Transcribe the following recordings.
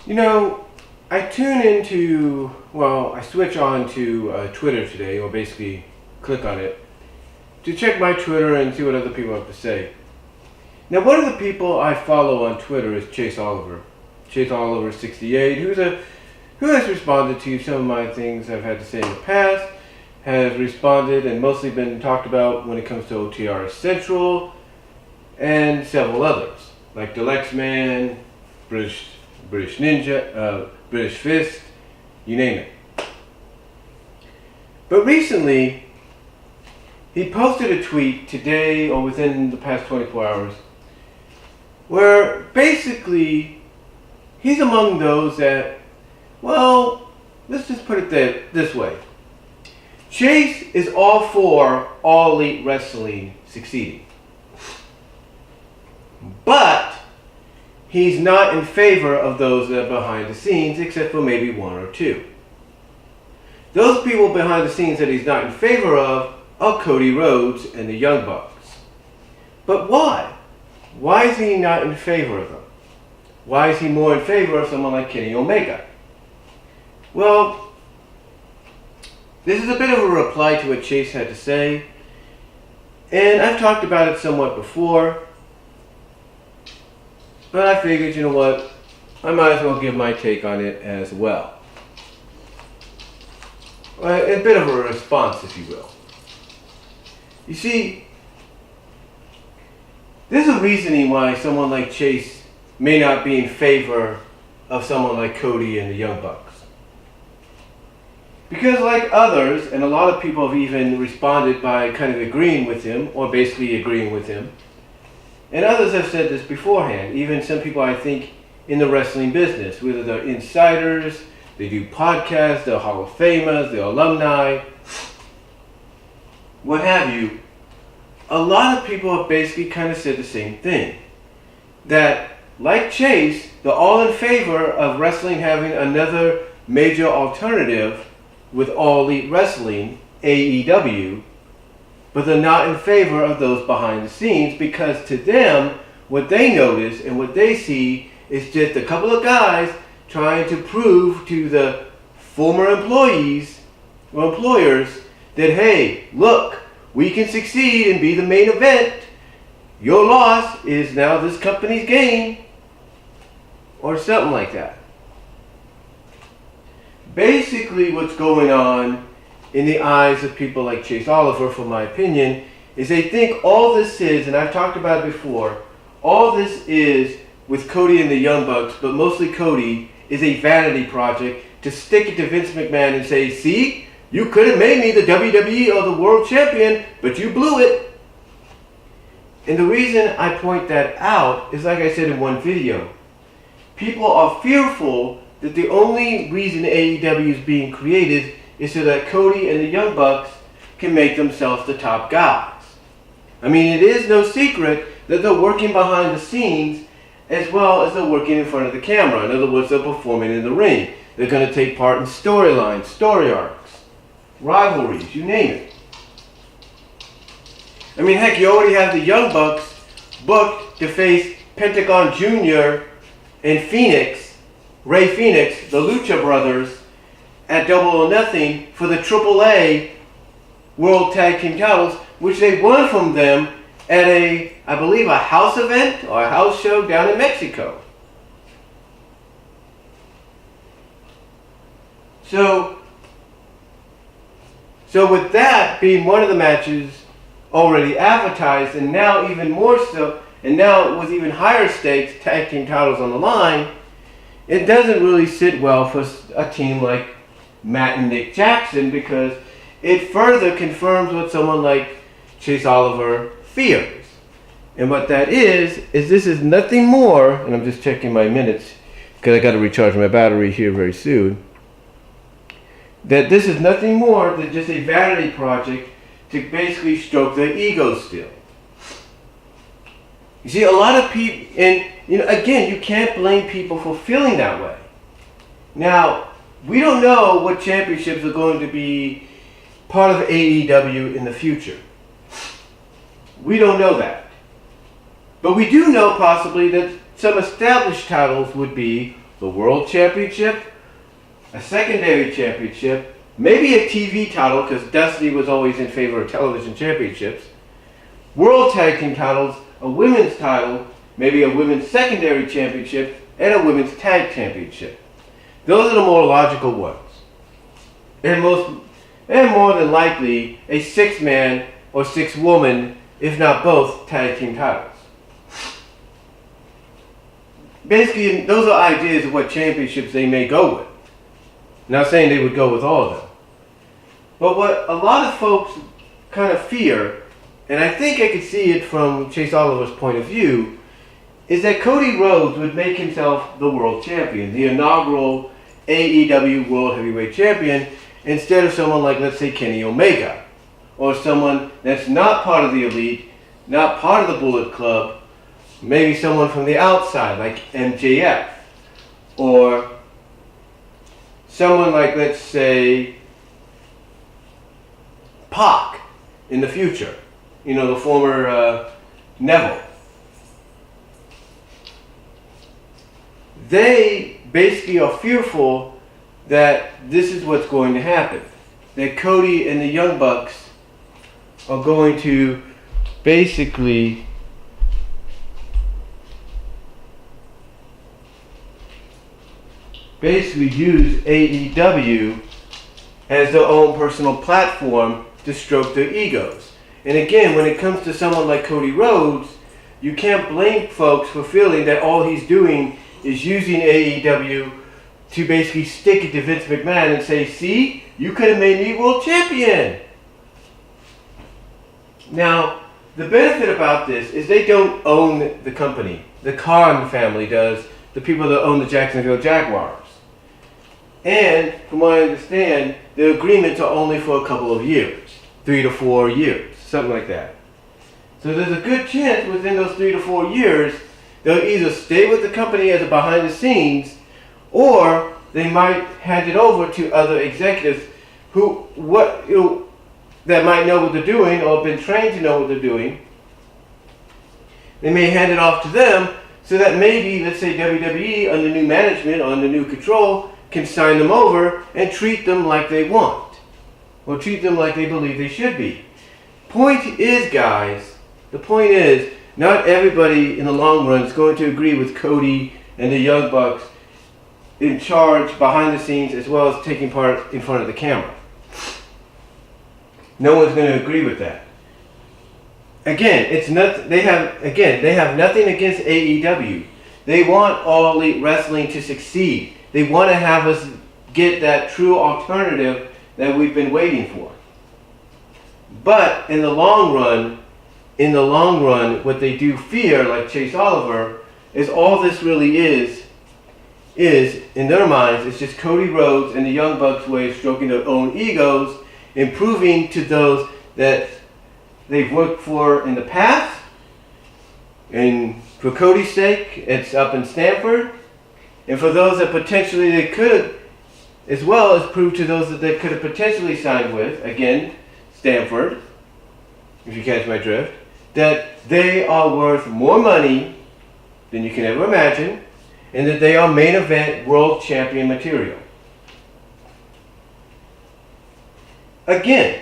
You know, I switch on to Twitter today, or basically click on it, to check my Twitter and see what other people have to say. Now, one of the people I follow on Twitter is Chase Oliver. Chase Oliver 68, who has responded to some of my things I've had to say in the past, has responded and mostly been talked about when it comes to OTR Central, and several others, like Deluxe Man, British Ninja, British Fist, you name it. But recently, he posted a tweet today or within the past 24 hours where basically he's among those that, well, let's just put it this way. Chase is all for All Elite Wrestling succeeding. But he's not in favor of those that are behind the scenes, except for maybe one or two. Those people behind the scenes that he's not in favor of are Cody Rhodes and the Young Bucks. But why? Why is he not in favor of them? Why is he more in favor of someone like Kenny Omega? Well, this is a bit of a reply to what Chase had to say, and I've talked about it somewhat before, but I figured, you know what, I might as well give my take on it as well. A bit of a response, if you will. You see, there's a reasoning why someone like Chase may not be in favor of someone like Cody and the Young Bucks. Because like others, and a lot of people have even responded by kind of agreeing with him, or basically agreeing with him, and others have said this beforehand, even some people I think in the wrestling business, whether they're insiders, they do podcasts, they're Hall of Famers, they're alumni, what have you. A lot of people have basically kind of said the same thing. That, like Chase, they're all in favor of wrestling having another major alternative with All Elite Wrestling, AEW, but they're not in favor of those behind the scenes because to them, what they notice and what they see is just a couple of guys trying to prove to the former employees or employers that, hey, look, we can succeed and be the main event. Your loss is now this company's gain, or something like that. Basically, what's going on in the eyes of people like Chase Oliver, for my opinion, is they think all this is, and I've talked about it before, all this is with Cody and the Young Bucks, but mostly Cody, is a vanity project to stick it to Vince McMahon and say, see, you could have made me the WWE or the World Champion, but you blew it. And the reason I point that out is like I said in one video. People are fearful that the only reason AEW is being created is so that Cody and the Young Bucks can make themselves the top guys. I mean, it is no secret that they're working behind the scenes as well as they're working in front of the camera. In other words, they're performing in the ring. They're going to take part in storylines, story arcs, rivalries, you name it. I mean, heck, you already have the Young Bucks booked to face Pentagon Jr. and Ray Phoenix, the Lucha Brothers, at Double or Nothing for the AAA World Tag Team titles, which they won from them at I believe a house event or a house show down in Mexico. So with that being one of the matches already advertised, and now even more so, and now with even higher stakes tag team titles on the line, it doesn't really sit well for a team like Matt and Nick Jackson, because it further confirms what someone like Chase Oliver fears. And what that is this is nothing more, and I'm just checking my minutes because I got to recharge my battery here very soon, that this is nothing more than just a vanity project to basically stroke their ego still. You see, a lot of people, and again, you can't blame people for feeling that way. Now, we don't know what championships are going to be part of AEW in the future. We don't know that. But we do know possibly that some established titles would be the World Championship, a secondary championship, maybe a TV title, because Dusty was always in favor of television championships, World Tag Team titles, a women's title, maybe a women's secondary championship, and a women's tag championship. Those are the more logical ones. And more than likely, a 6-man or 6-woman, if not both, tag team titles. Basically, those are ideas of what championships they may go with. Not saying they would go with all of them. But what a lot of folks kind of fear, and I think I could see it from Chase Oliver's point of view, is that Cody Rhodes would make himself the world champion, the inaugural AEW World Heavyweight Champion, instead of someone like, let's say, Kenny Omega, or someone that's not part of the Elite, not part of the Bullet Club, maybe someone from the outside, like MJF, or someone like, let's say, Pac in the future, the former Neville. They basically are fearful that this is what's going to happen. That Cody and the Young Bucks are going to basically use AEW as their own personal platform to stroke their egos. And again, when it comes to someone like Cody Rhodes, you can't blame folks for feeling that all he's doing is using AEW to basically stick it to Vince McMahon and say, see, you could have made me world champion. Now, the benefit about this is they don't own the company. The Khan family does, the people that own the Jacksonville Jaguars. And from what I understand, the agreements are only for a couple of years, 3 to 4 years, something like that. So there's a good chance within those 3 to 4 years, they'll either stay with the company as a behind the scenes, or they might hand it over to other executives that might know what they're doing or have been trained to know what they're doing. They may hand it off to them so that maybe, let's say, WWE under new management or under new control can sign them over and treat them like they want, or treat them like they believe they should be. Point is, guys, the point is, not everybody in the long run is going to agree with Cody and the Young Bucks in charge behind the scenes as well as taking part in front of the camera. No one's going to agree with that. Again, they have nothing against AEW. They want All Elite Wrestling to succeed. They want to have us get that true alternative that we've been waiting for. But in the long run, what they do fear, like Chase Oliver, is all this really is in their minds, it's just Cody Rhodes and the Young Bucks' way of stroking their own egos, improving to those that they've worked for in the past. And for Cody's sake, it's up in Stanford. And for those that potentially they could, as well as prove to those that they could have potentially signed with, again, Stanford, if you catch my drift, that they are worth more money than you can ever imagine, and that they are main event world champion material. Again,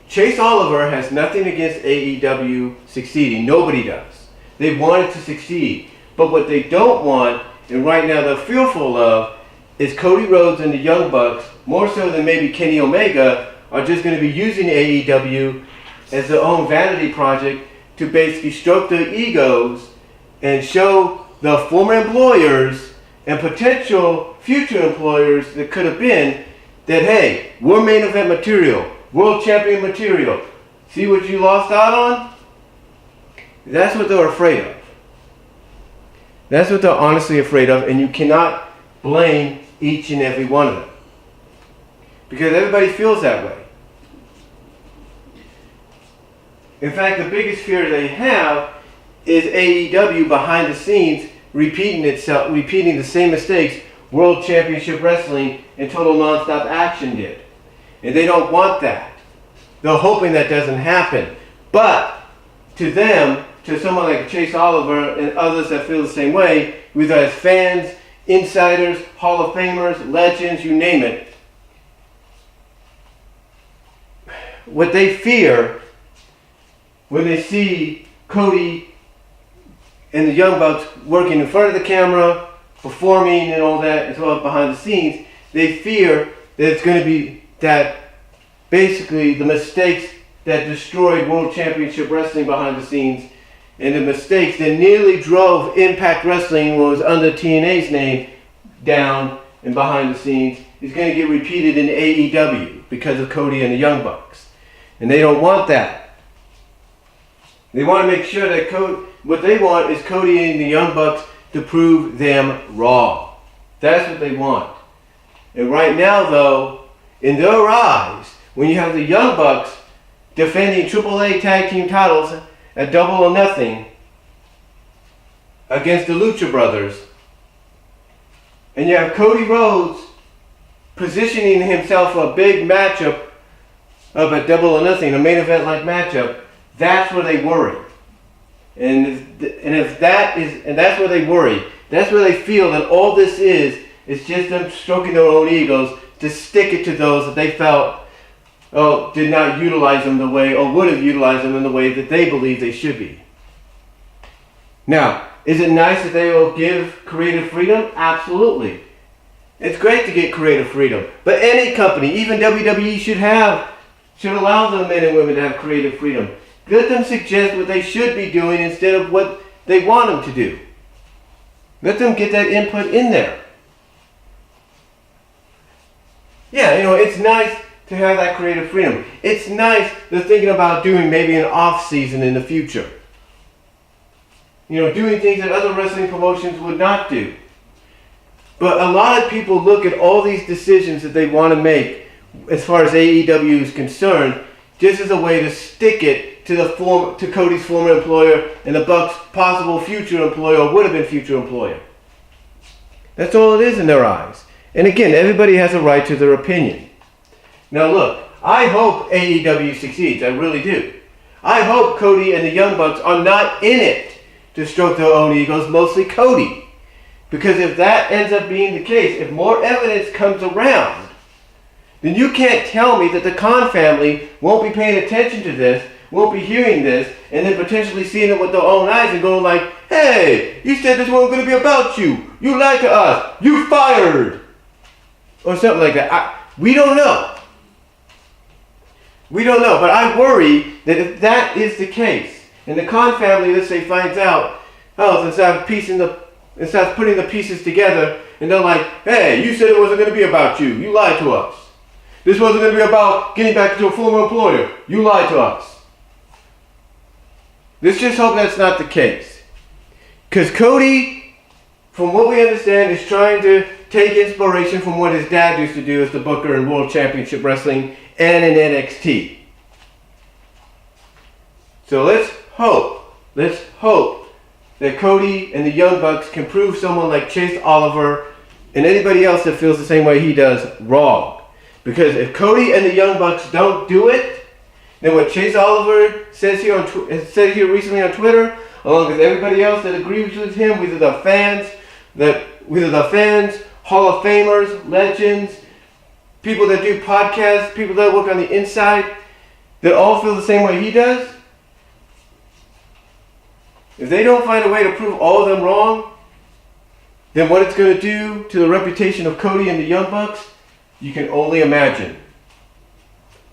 Chase Oliver has nothing against AEW succeeding. Nobody does. They want it to succeed. But what they don't want, and right now they're fearful of, is Cody Rhodes and the Young Bucks, more so than maybe Kenny Omega, are just going to be using AEW as their own vanity project to basically stroke their egos and show the former employers and potential future employers that could have been that, hey, we're main event material, world champion material. See what you lost out on? That's what they're afraid of. That's what they're honestly afraid of, and you cannot blame each and every one of them. Because everybody feels that way. In fact, the biggest fear they have is AEW behind the scenes repeating the same mistakes World Championship Wrestling and Total Nonstop Action did. And they don't want that. They're hoping that doesn't happen. But to them, to someone like Chase Oliver and others that feel the same way, whether as fans insiders, Hall of Famers, legends, you name it. What they fear when they see Cody and the Young Bucks working in front of the camera, performing and all that, as well as behind the scenes, they fear that it's going to be that basically the mistakes that destroyed World Championship Wrestling behind the scenes and the mistakes that nearly drove Impact Wrestling, when it was under TNA's name, down and behind the scenes, is going to get repeated in AEW because of Cody and the Young Bucks. And they don't want that. They want to make sure that what they want is Cody and the Young Bucks to prove them wrong. That's what they want. And right now, though, in their eyes, when you have the Young Bucks defending AAA tag team titles at Double or Nothing against the Lucha Brothers, and you have Cody Rhodes positioning himself for a big matchup up at Double or Nothing, a main event like matchup, that's where they worry. And that's where they worry. That's where they feel that all this is just them stroking their own egos to stick it to those that they felt did not utilize them the way, or would have utilized them in the way that they believe they should be. Now, is it nice that they will give creative freedom? Absolutely. It's great to get creative freedom. But any company, even WWE, should allow the men and women to have creative freedom. Let them suggest what they should be doing instead of what they want them to do. Let them get that input in there. Yeah, it's nice to have that creative freedom. It's nice they're thinking about doing maybe an off season in the future. Doing things that other wrestling promotions would not do. But a lot of people look at all these decisions that they want to make as far as AEW is concerned, just as a way to stick it to Cody's former employer and the Bucks' possible future employer, or would have been future employer. That's all it is in their eyes. And again, everybody has a right to their opinion. Now look, I hope AEW succeeds. I really do. I hope Cody and the Young Bucks are not in it to stroke their own egos, mostly Cody. Because if that ends up being the case, if more evidence comes around, then you can't tell me that the Khan family won't be paying attention to this, won't be hearing this, and then potentially seeing it with their own eyes and going like, hey, you said this wasn't going to be about you. You lied to us. You fired. Or something like that. We don't know. We don't know. But I worry that if that is the case, and the Khan family, let's say, finds out, instead of putting the pieces together, and they're like, hey, you said it wasn't going to be about you. You lied to us. This wasn't going to be about getting back to a former employer. You lied to us. Let's just hope that's not the case. Because Cody, from what we understand, is trying to take inspiration from what his dad used to do as the booker in World Championship Wrestling and in NXT. So let's hope that Cody and the Young Bucks can prove someone like Chase Oliver and anybody else that feels the same way he does wrong. Because if Cody and the Young Bucks don't do it, then what Chase Oliver said here recently on Twitter, along with everybody else that agrees with him, whether the fans, Hall of Famers, legends, people that do podcasts, people that work on the inside, that all feel the same way he does, if they don't find a way to prove all of them wrong, then what it's going to do to the reputation of Cody and the Young Bucks, you can only imagine.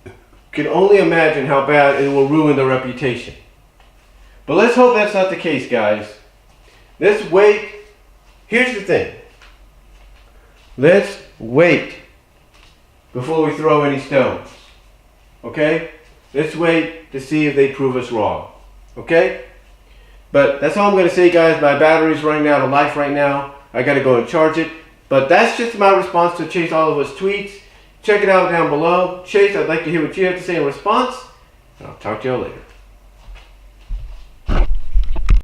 You can only imagine how bad it will ruin their reputation. But let's hope that's not the case, guys. Let's wait. Here's the thing. Let's wait before we throw any stones. Okay? Let's wait to see if they prove us wrong. Okay? But that's all I'm going to say, guys. My battery's running out of life right now. I got to go and charge it. But that's just my response to Chase Oliver's tweets. Check it out down below. Chase, I'd like to hear what you have to say in response. And I'll talk to you later.